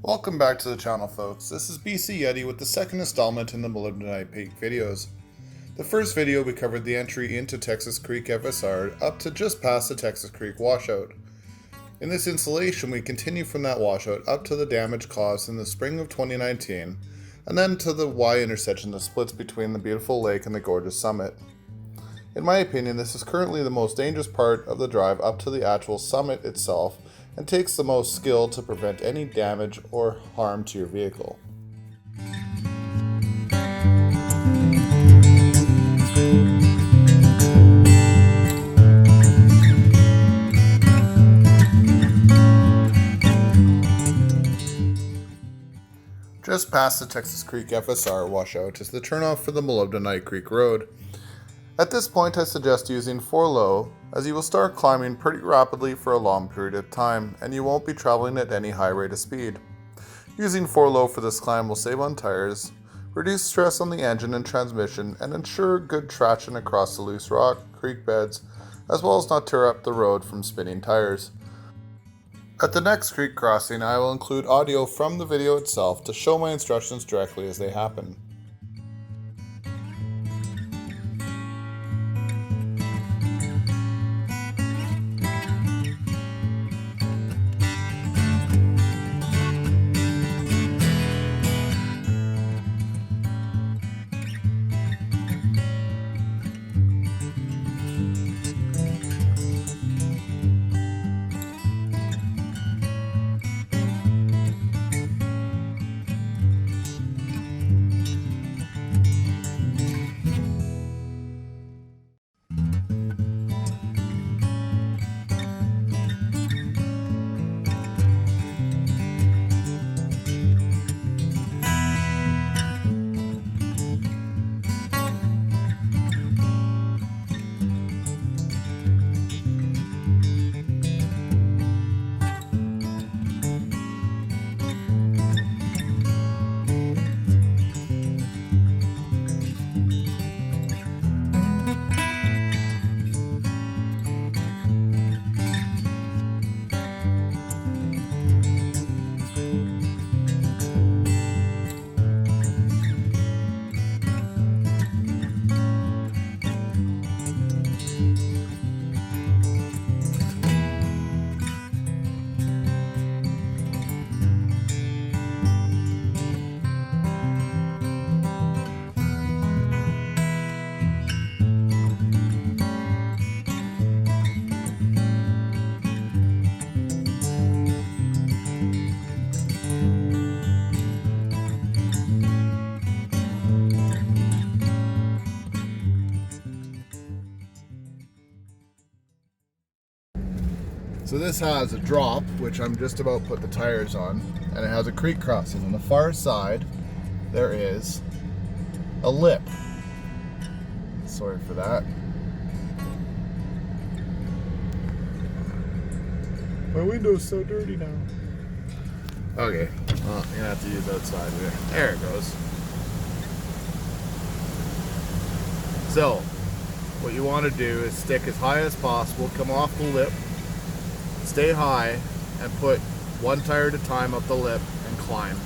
Welcome back to the channel, folks. This is BCYETI with the second installment in the Molybdenite Peak videos. The first video we covered the entry into Texas Creek FSR up to just past the Texas Creek washout. In this installation we continue from that washout up to the damage caused in the spring of 2019 and then to the Y intersection that splits between the beautiful lake and the gorgeous summit. In my opinion, this is currently the most dangerous part of the drive up to the actual summit itself and takes the most skill to prevent any damage or harm to your vehicle. Just past the Texas Creek FSR washout is the turnoff for the Molybdenite Creek Road. At this point I suggest using 4 low, as you will start climbing pretty rapidly for a long period of time and you won't be traveling at any high rate of speed. Using 4 low for this climb will save on tires, reduce stress on the engine and transmission, and ensure good traction across the loose rock, creek beds, as well as not tear up the road from spinning tires. At the next creek crossing I will include audio from the video itself to show my instructions directly as they happen. So this has a drop, which I'm just about to put the tires on, and it has a creek crossing. On the far side, there is a lip. Sorry for that. My window's so dirty now. Okay, well, I'm gonna have to use outside there. There it goes. So, what you want to do is stick as high as possible, come off the lip, stay high, and put one tire at a time up the lip and climb.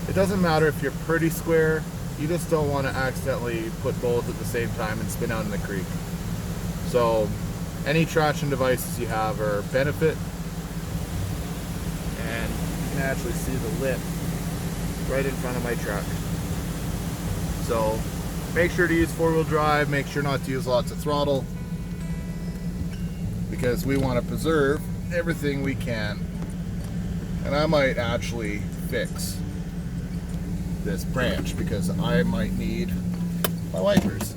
It doesn't matter if you're pretty square, you just don't want to accidentally put both at the same time and spin out in the creek. So any traction devices you have are a benefit, and you can actually see the lip right in front of my truck. So make sure to use 4-wheel drive, make sure not to use lots of throttle, because we want to preserve everything we can. And I might actually fix this branch because I might need my wipers.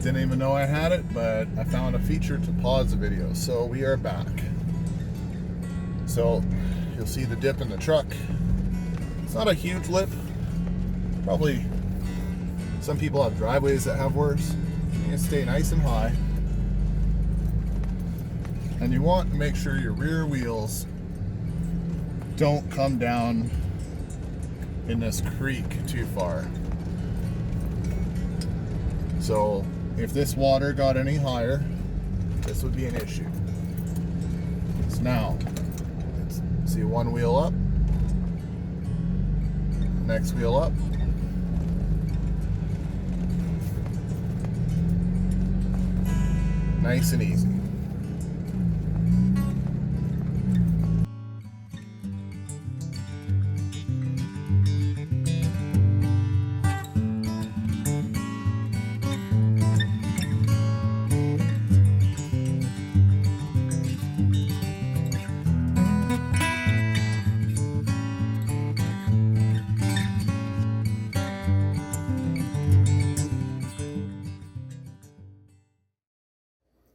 Didn't even know I had it, but I found a feature to pause the video, so we are back. So you'll see the dip in the truck. It's not a huge lip, probably. Some people have driveways that have worse. You can stay nice and high. And you want to make sure your rear wheels don't come down in this creek too far. So if this water got any higher, this would be an issue. So now, let's see one wheel up, next wheel up. Nice and easy.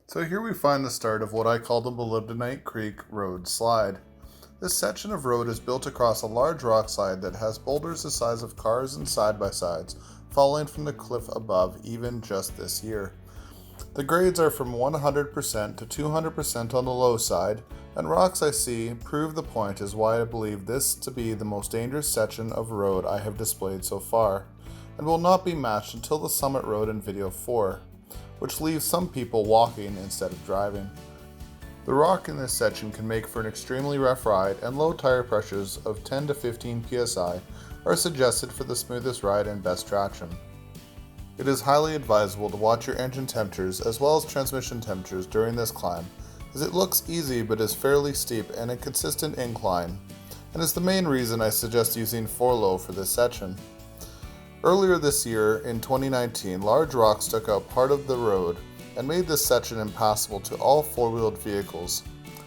So here we find the start of what I call the Molybdenite Creek road slide. This section of road is built across a large rock slide that has boulders the size of cars and side-by-sides falling from the cliff above even just this year. The grades are from 100% to 200% on the low side, and rocks I see prove the point is why I believe this to be the most dangerous section of road I have displayed so far, and will not be matched until the summit road in video 4. Which leaves some people walking instead of driving. The rock in this section can make for an extremely rough ride, and low tire pressures of 10 to 15 psi are suggested for the smoothest ride and best traction. It is highly advisable to watch your engine temperatures as well as transmission temperatures during this climb, as it looks easy but is fairly steep and a consistent incline, and is the main reason I suggest using 4-low for this section. Earlier this year, in 2019, large rocks took out part of the road and made this section impassable to all four-wheeled vehicles.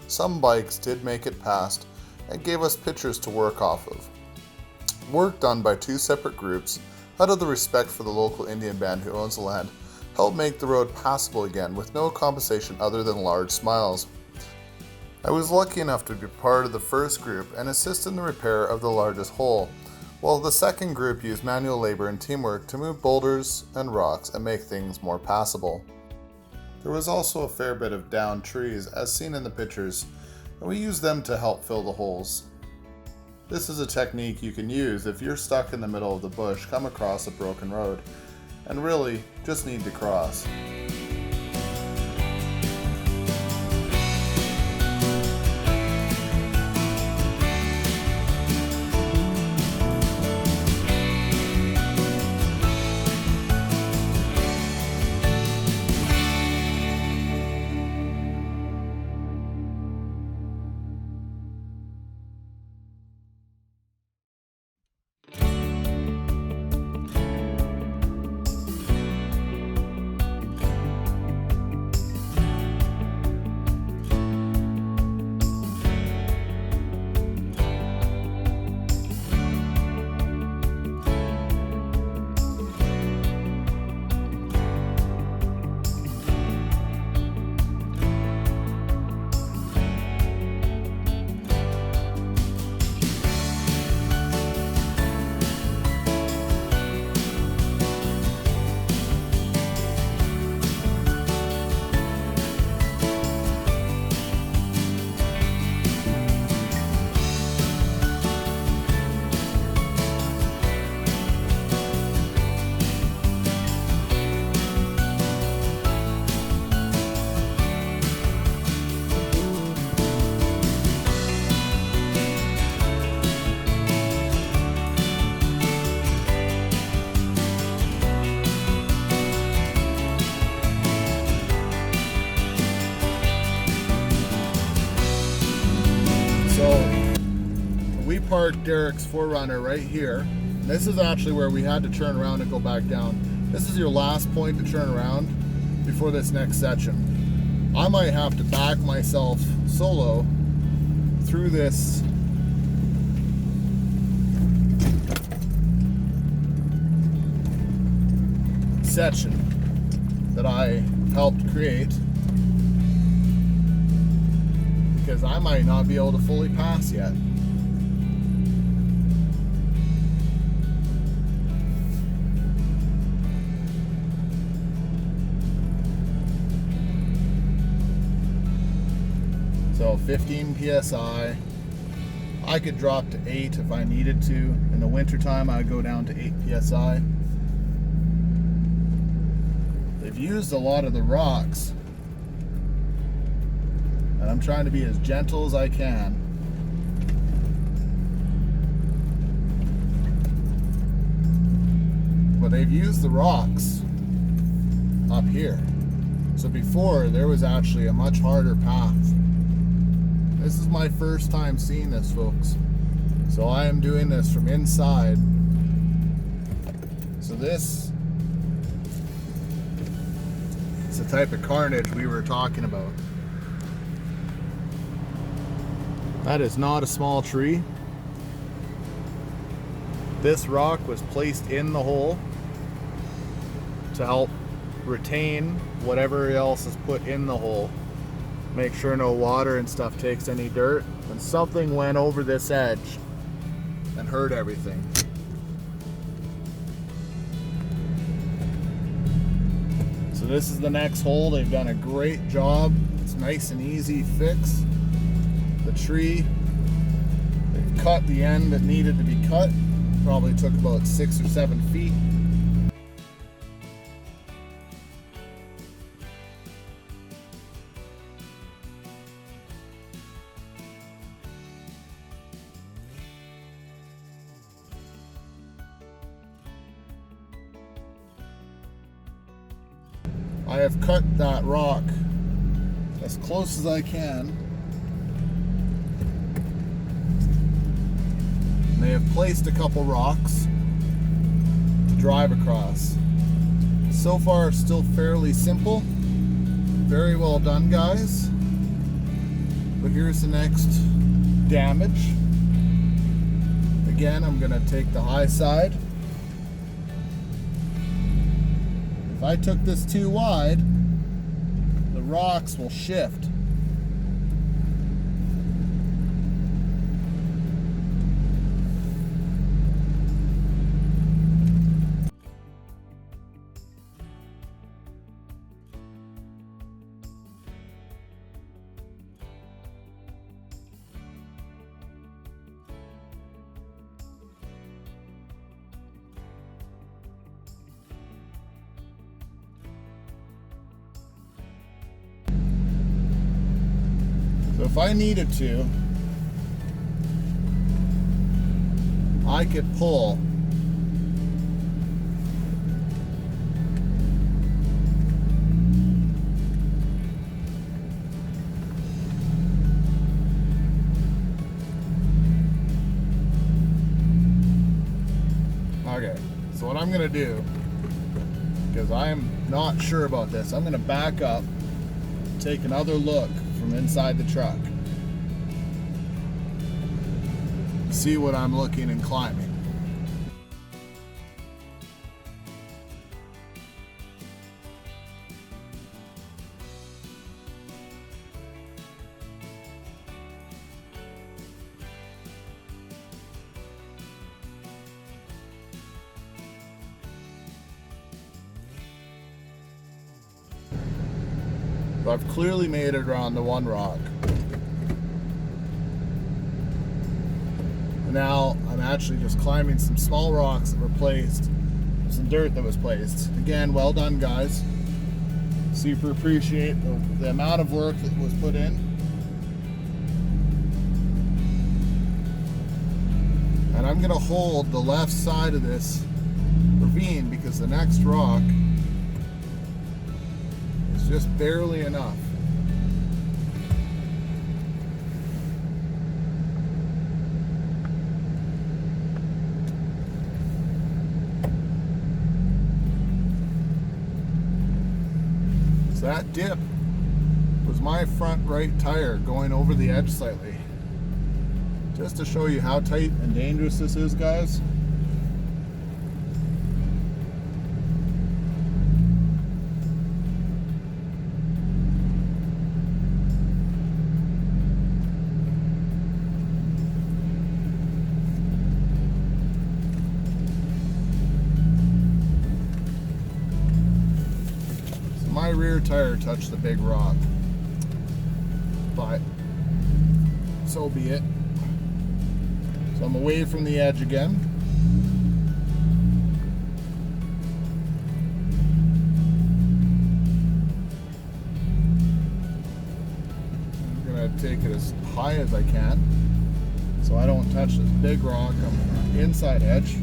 Some bikes did make it past and gave us pictures to work off of. Work done by two separate groups, out of the respect for the local Indian band who owns the land, helped make the road passable again with no compensation other than large smiles. I was lucky enough to be part of the first group and assist in the repair of the largest hole, while the second group used manual labor and teamwork to move boulders and rocks and make things more passable. There was also a fair bit of downed trees as seen in the pictures, and we used them to help fill the holes. This is a technique you can use if you're stuck in the middle of the bush, come across a broken road, and really just need to cross. We parked Derek's 4Runner right here. This is actually where we had to turn around and go back down. This is your last point to turn around before this next section. I might have to back myself solo through this section that I helped create, because I might not be able to fully pass yet. So 15 psi. I could drop to 8 if I needed to. In the wintertime, I'd go down to 8 psi. They've used a lot of the rocks And I'm trying to be as gentle as I can. But they've used the rocks up here. So before, there was actually a much harder path. This is my first time seeing this, folks. So I am doing this from inside. So this is the type of carnage we were talking about. That is not a small tree. This rock was placed in the hole to help retain whatever else is put in the hole. Make sure no water and stuff takes any dirt. And something went over this edge and hurt everything. So this is the next hole. They've done a great job. It's nice and easy fix. The tree, they cut the end that needed to be cut. Probably took about 6 or 7 feet. I have cut that rock as close as I can. And they have placed a couple rocks to drive across. So far, still fairly simple. Very well done, guys. But here's the next damage. Again, I'm gonna take the high side. If I took this too wide, the rocks will shift. So if I needed to, I could pull okay, so what I'm gonna do, because I am not sure about this, I'm gonna back up, take another look from inside the truck. See what I'm looking and climbing. I've clearly made it around the one rock. Now I'm actually just climbing some small rocks that were placed, some dirt that was placed. Again, well done, guys. Super appreciate the amount of work that was put in. And I'm gonna hold the left side of this ravine because the next rock just barely enough. So that dip was my front right tire going over the edge slightly. Just to show you how tight and dangerous this is, guys. My rear tire touched the big rock, but so be it. So I'm away from the edge again. I'm take it as high as I can so I don't touch this big rock on the inside edge.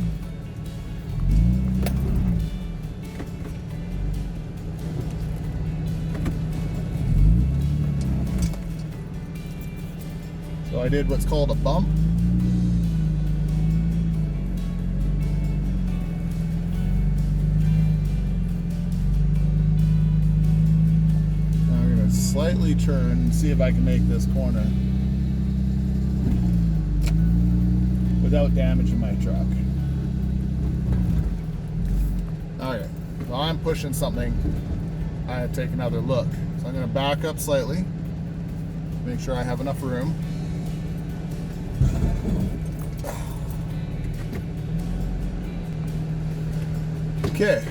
So I did what's called a bump. Now I'm going to slightly turn and see if I can make this corner without damaging my truck. Alright, while I'm pushing something, I have to take another look. So I'm going to back up slightly, make sure I have enough room. Okay.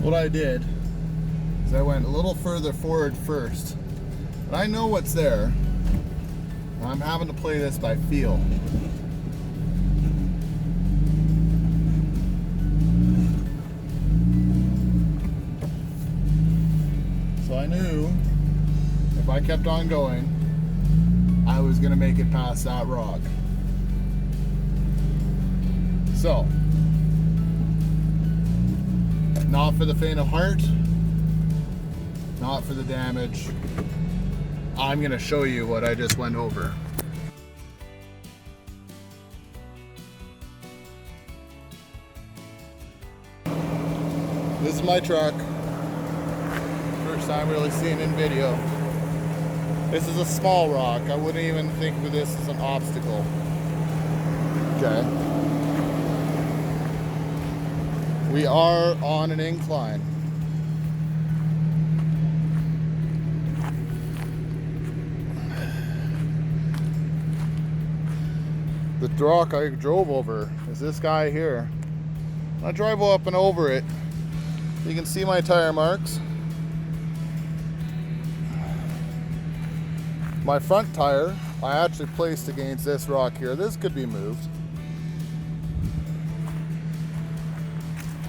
What I did is I went a little further forward first, but I know what's there. I'm having to play this by feel. So I knew if I kept on going, I was going to make it past that rock. So, not for the faint of heart, not for the damage. I'm going to show you what I just went over. This is my truck. First time really seeing it in video. This is a small rock. I wouldn't even think of this as an obstacle. Okay. We are on an incline. The rock I drove over is this guy here. When I drive up and over it, you can see my tire marks. My front tire, I actually placed against this rock here. This could be moved.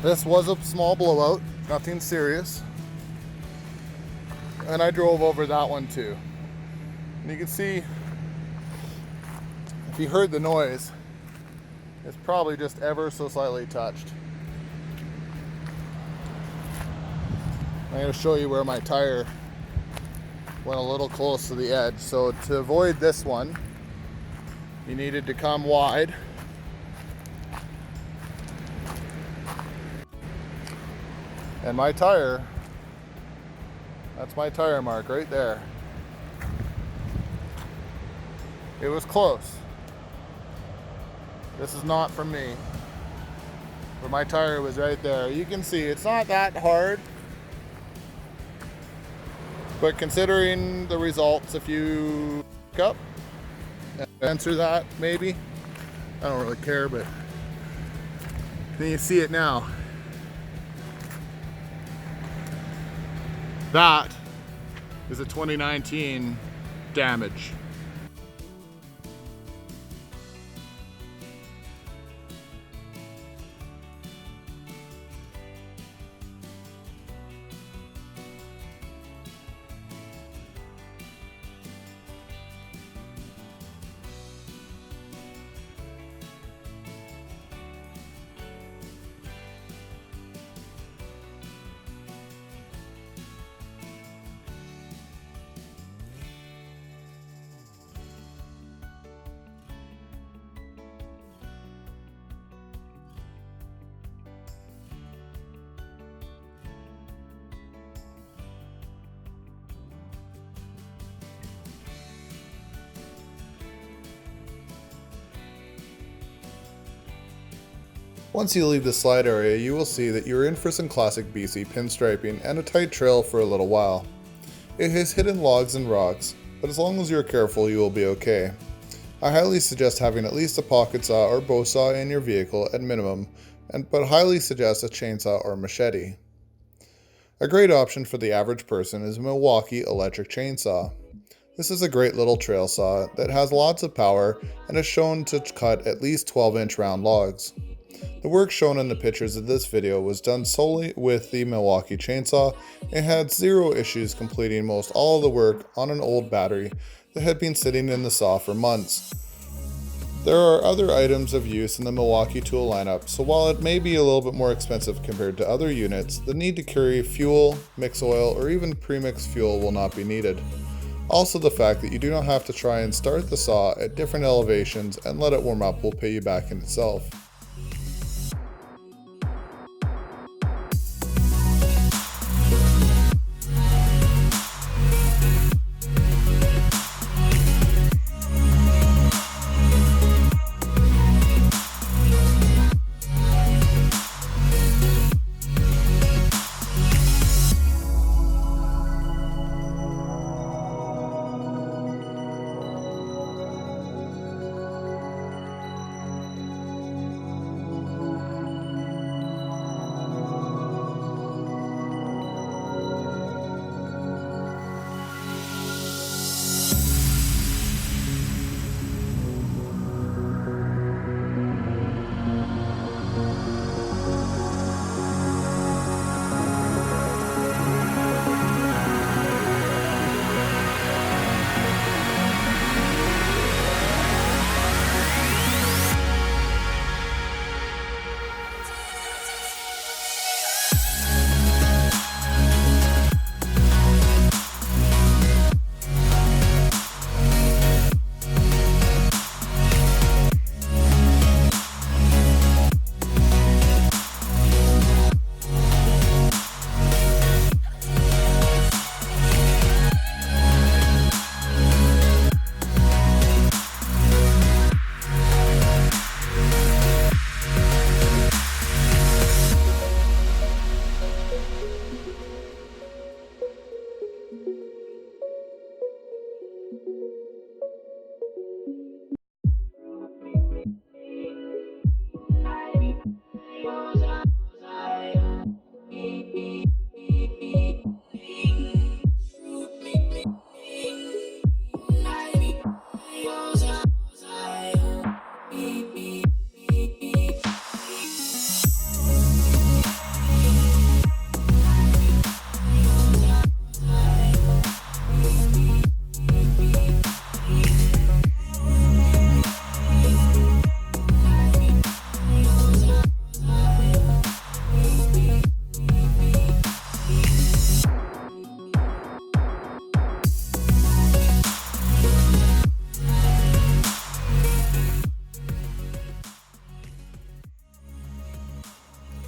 This was a small blowout, nothing serious. And I drove over that one too. And you can see, if you heard the noise, it's probably just ever so slightly touched. I'm going to show you where my tire went a little close to the edge. So to avoid this one, you needed to come wide. And my tire, that's my tire mark right there. It was close. This is not from me. But my tire was right there. You can see it's not that hard. But considering the results, if you pick up and answer that, maybe. I don't really care, but then you see it now. That is a 2019 damage. Once you leave the slide area, you will see that you are in for some classic BC pinstriping and a tight trail for a little while. It has hidden logs and rocks, but as long as you are careful, you will be okay. I highly suggest having at least a pocket saw or bow saw in your vehicle at minimum, but highly suggest a chainsaw or machete. A great option for the average person is a Milwaukee electric chainsaw. This is a great little trail saw that has lots of power and is shown to cut at least 12-inch round logs. The work shown in the pictures of this video was done solely with the Milwaukee chainsaw and had zero issues completing most all of the work on an old battery that had been sitting in the saw for months. There are other items of use in the Milwaukee tool lineup, so while it may be a little bit more expensive compared to other units, the need to carry fuel, mix oil, or even premix fuel will not be needed. Also, the fact that you do not have to try and start the saw at different elevations and let it warm up will pay you back in itself.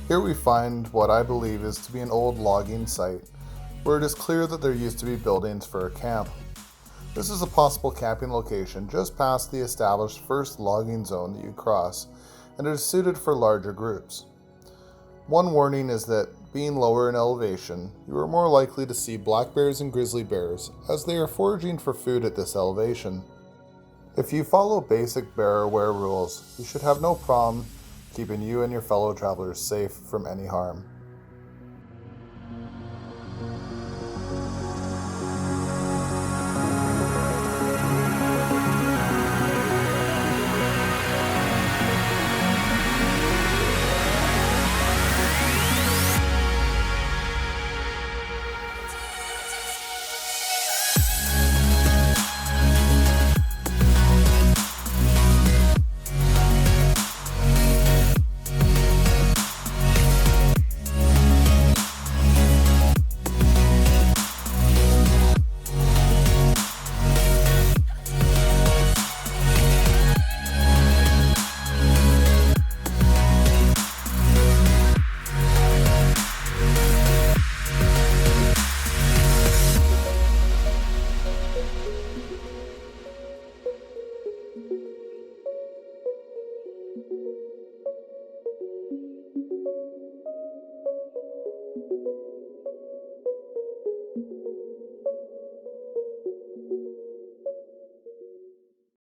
Here we find what I believe is to be an old logging site, where it is clear that there used to be buildings for a camp. This is a possible camping location just past the established first logging zone that you cross, and it is suited for larger groups. One warning is that, being lower in elevation, you are more likely to see black bears and grizzly bears, as they are foraging for food at this elevation. If you follow basic bear aware rules, you should have no problem keeping you and your fellow travelers safe from any harm.